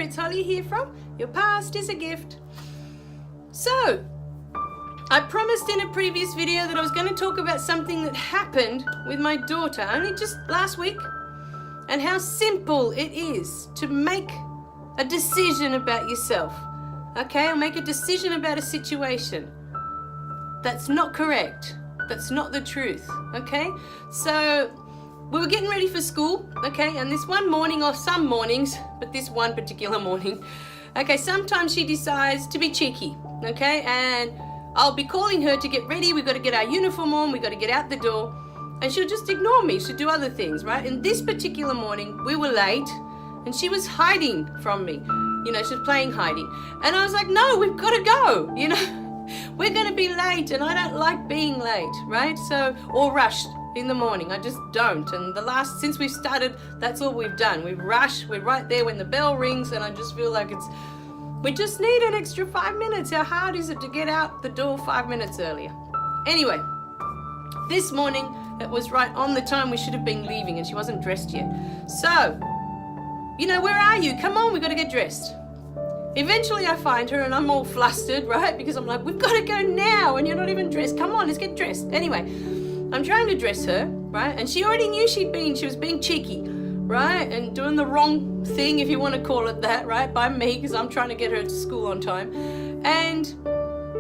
it's Holly here from Your Past is a Gift. So, I promised in a previous video that I was going to talk about something that happened with my daughter only just last week, and how simple it is to make a decision about yourself. Okay, or make a decision about a situation. That's not correct. That's not the truth. Okay, so we were getting ready for school. Okay, and this one morning, or some mornings, but this one particular morning, okay, sometimes she decides to be cheeky. Okay, and I'll be calling her to get ready. We've got to get our uniform on. We've got to get out the door. And she'll just ignore me. She'll do other things, right? And this particular morning, we were late and she was hiding from me. You know, she was playing hiding. And I was like, no, we've got to go. You know, we're going to be late and I don't like being late, right? So, or rushed in the morning. I just don't. And since we've started, that's all we've done. We've rushed. We're right there when the bell rings and I just feel like we just need an extra 5 minutes. How hard is it to get out the door 5 minutes earlier? Anyway, this morning, it was right on the time we should have been leaving and she wasn't dressed yet. So, you know, where are you? Come on, we've got to get dressed. Eventually I find her and I'm all flustered, right? Because I'm like, we've got to go now and you're not even dressed. Come on, let's get dressed. Anyway, I'm trying to dress her, right? And she already knew she was being cheeky, right? And doing the wrong thing, if you want to call it that, right? By me, because I'm trying to get her to school on time. And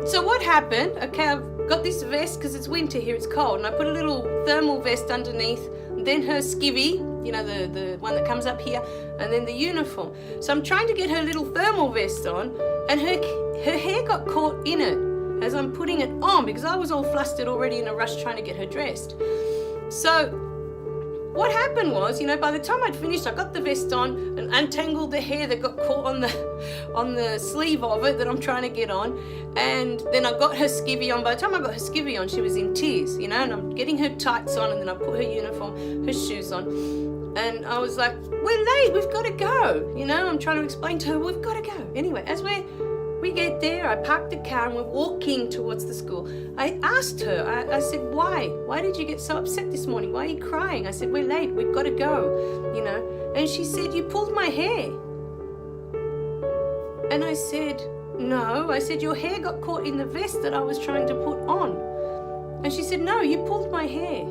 so what happened, okay, I've got this vest because it's winter here, it's cold, and I put a little thermal vest underneath, and then her skivvy, you know, the one that comes up here, and then the uniform. So I'm trying to get her little thermal vest on, and her hair got caught in it as I'm putting it on because I was all flustered already in a rush trying to get her dressed. So what happened was, you know, by the time I'd finished, I got the vest on and untangled the hair that got caught on the sleeve of it that I'm trying to get on, and then I got her skivvy on. By the time I got her skivvy on, she was in tears, you know, and I'm getting her tights on, and then I put her uniform, her shoes on, and I was like, we're late, we've got to go, you know, I'm trying to explain to her, we've got to go. Anyway, as we get there, I parked the car and we're walking towards the school. I asked her, I said, why? Why did you get so upset this morning? Why are you crying? I said, we're late, we've got to go, you know. And she said, you pulled my hair. And I said, no. I said, your hair got caught in the vest that I was trying to put on. And she said, no, you pulled my hair.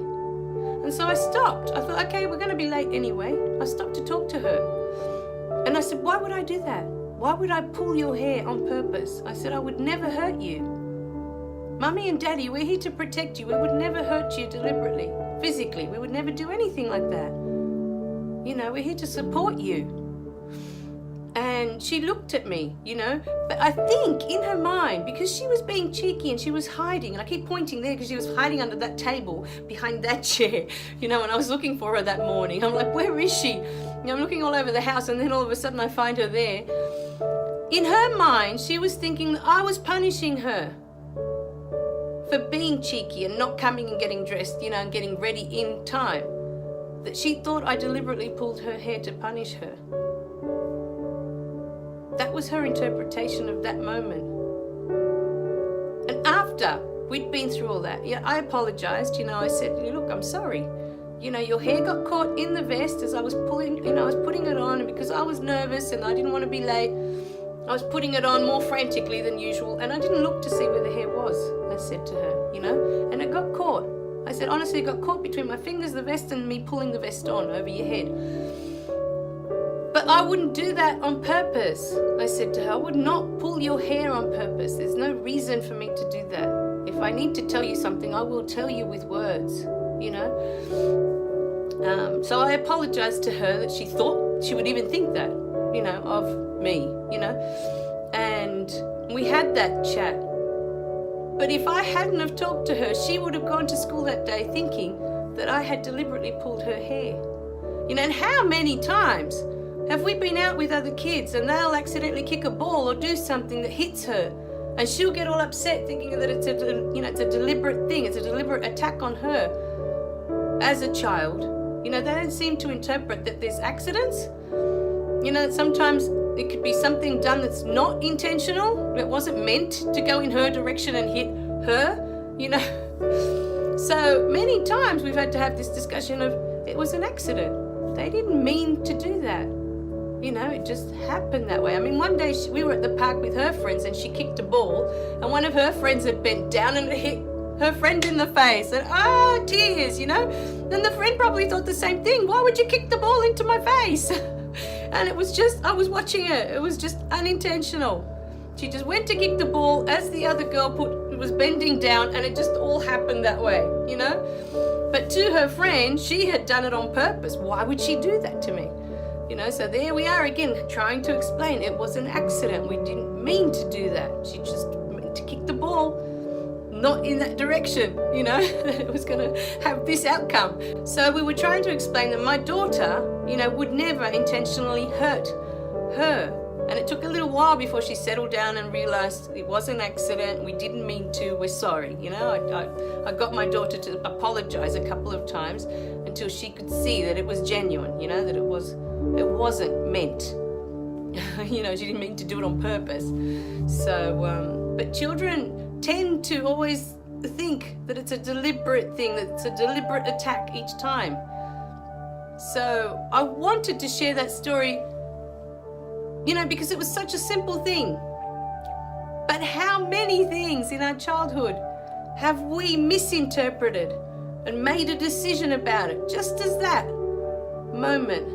And so I stopped. I thought, okay, we're going to be late anyway. I stopped to talk to her. And I said, why would I do that? Why would I pull your hair on purpose? I said, I would never hurt you. Mummy and Daddy, we're here to protect you. We would never hurt you deliberately, physically. We would never do anything like that. You know, we're here to support you. And she looked at me, you know, but I think in her mind, because she was being cheeky and she was hiding, and I keep pointing there because she was hiding under that table behind that chair, you know, and I was looking for her that morning. I'm like, where is she? You know, I'm looking all over the house, and then all of a sudden I find her there. In her mind, she was thinking that I was punishing her for being cheeky and not coming and getting dressed, you know, and getting ready in time. That she thought I deliberately pulled her hair to punish her. That was her interpretation of that moment. And after we'd been through all that, yeah, I apologized, you know, I said, look, I'm sorry. You know, your hair got caught in the vest as I was pulling, you know, I was putting it on, and because I was nervous and I didn't want to be late, I was putting it on more frantically than usual, and I didn't look to see where the hair was, I said to her, you know, and it got caught. I said, honestly, it got caught between my fingers, the vest, and me pulling the vest on over your head. But I wouldn't do that on purpose, I said to her. I would not pull your hair on purpose. There's no reason for me to do that. If I need to tell you something, I will tell you with words, you know. So I apologized to her that she thought she would even think that, you know, of me, you know. And we had that chat. But if I hadn't have talked to her, she would have gone to school that day thinking that I had deliberately pulled her hair. You know, and how many times have we been out with other kids and they'll accidentally kick a ball or do something that hits her, and she'll get all upset thinking that it's a, you know, it's a deliberate thing, it's a deliberate attack on her as a child. You know, they don't seem to interpret that there's accidents. You know, sometimes it could be something done that's not intentional. It wasn't meant to go in her direction and hit her, you know. So many times we've had to have this discussion of, it was an accident. They didn't mean to do that. You know, it just happened that way. I mean, one day we were at the park with her friends and she kicked a ball and one of her friends had bent down and it hit her friend in the face. And tears, you know. Then the friend probably thought the same thing. Why would you kick the ball into my face? And it was just, I was watching it. It was just unintentional. She just went to kick the ball as the other girl was bending down, and it just all happened that way, you know. But to her friend, she had done it on purpose. Why would she do that to me? You know, so there we are again, trying to explain it was an accident. We didn't mean to do that. She just meant to kick the ball, not in that direction, you know. It was going to have this outcome. So we were trying to explain that my daughter, you know, would never intentionally hurt her. And it took a little while before she settled down and realized it was an accident. We didn't mean to. We're sorry. You know, I got my daughter to apologize a couple of times until she could see that it was genuine, you know, that it wasn't meant. You know, she didn't mean to do it on purpose. So, but children tend to always think that it's a deliberate thing, that it's a deliberate attack each time. So I wanted to share that story, you know, because it was such a simple thing. But how many things in our childhood have we misinterpreted and made a decision about it, just as that moment,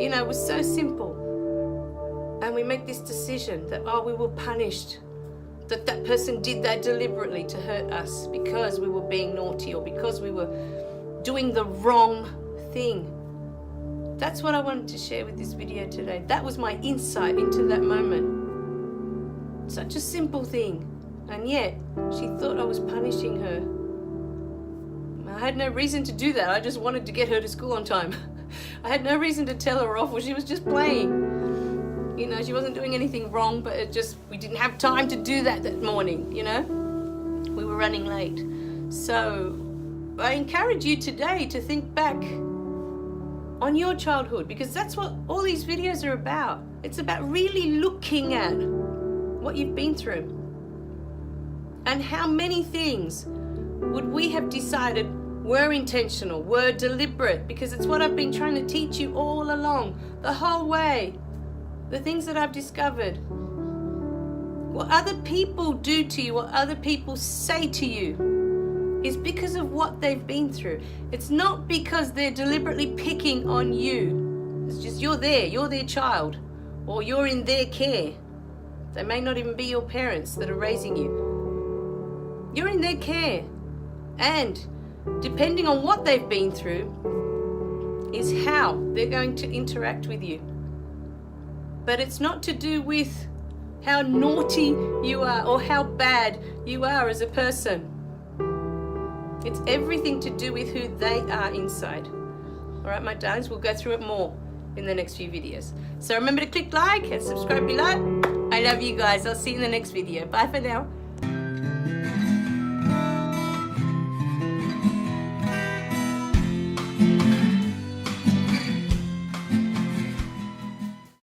you know, was so simple. And we make this decision that, we were punished, that that person did that deliberately to hurt us because we were being naughty or because we were doing the wrong thing. That's what I wanted to share with this video today. That was my insight into that moment. Such a simple thing, and yet she thought I was punishing her. I had no reason to do that. I just wanted to get her to school on time. I had no reason to tell her off, or she was just playing. You know, she wasn't doing anything wrong, but we didn't have time to do that morning, you know. We were running late. So I encourage you today to think back on your childhood, because that's what all these videos are about. It's about really looking at what you've been through and how many things would we have decided were intentional, were deliberate, because it's what I've been trying to teach you all along, the whole way. The things that I've discovered, what other people do to you, what other people say to you, is because of what they've been through. It's not because they're deliberately picking on you. It's just you're their child, or you're in their care. They may not even be your parents that are raising you. You're in their care. And depending on what they've been through is how they're going to interact with you. But it's not to do with how naughty you are or how bad you are as a person. It's everything to do with who they are inside. All right, my darlings, we'll go through it more in the next few videos. So remember to click like and subscribe below. I love you guys. I'll see you in the next video. Bye for now.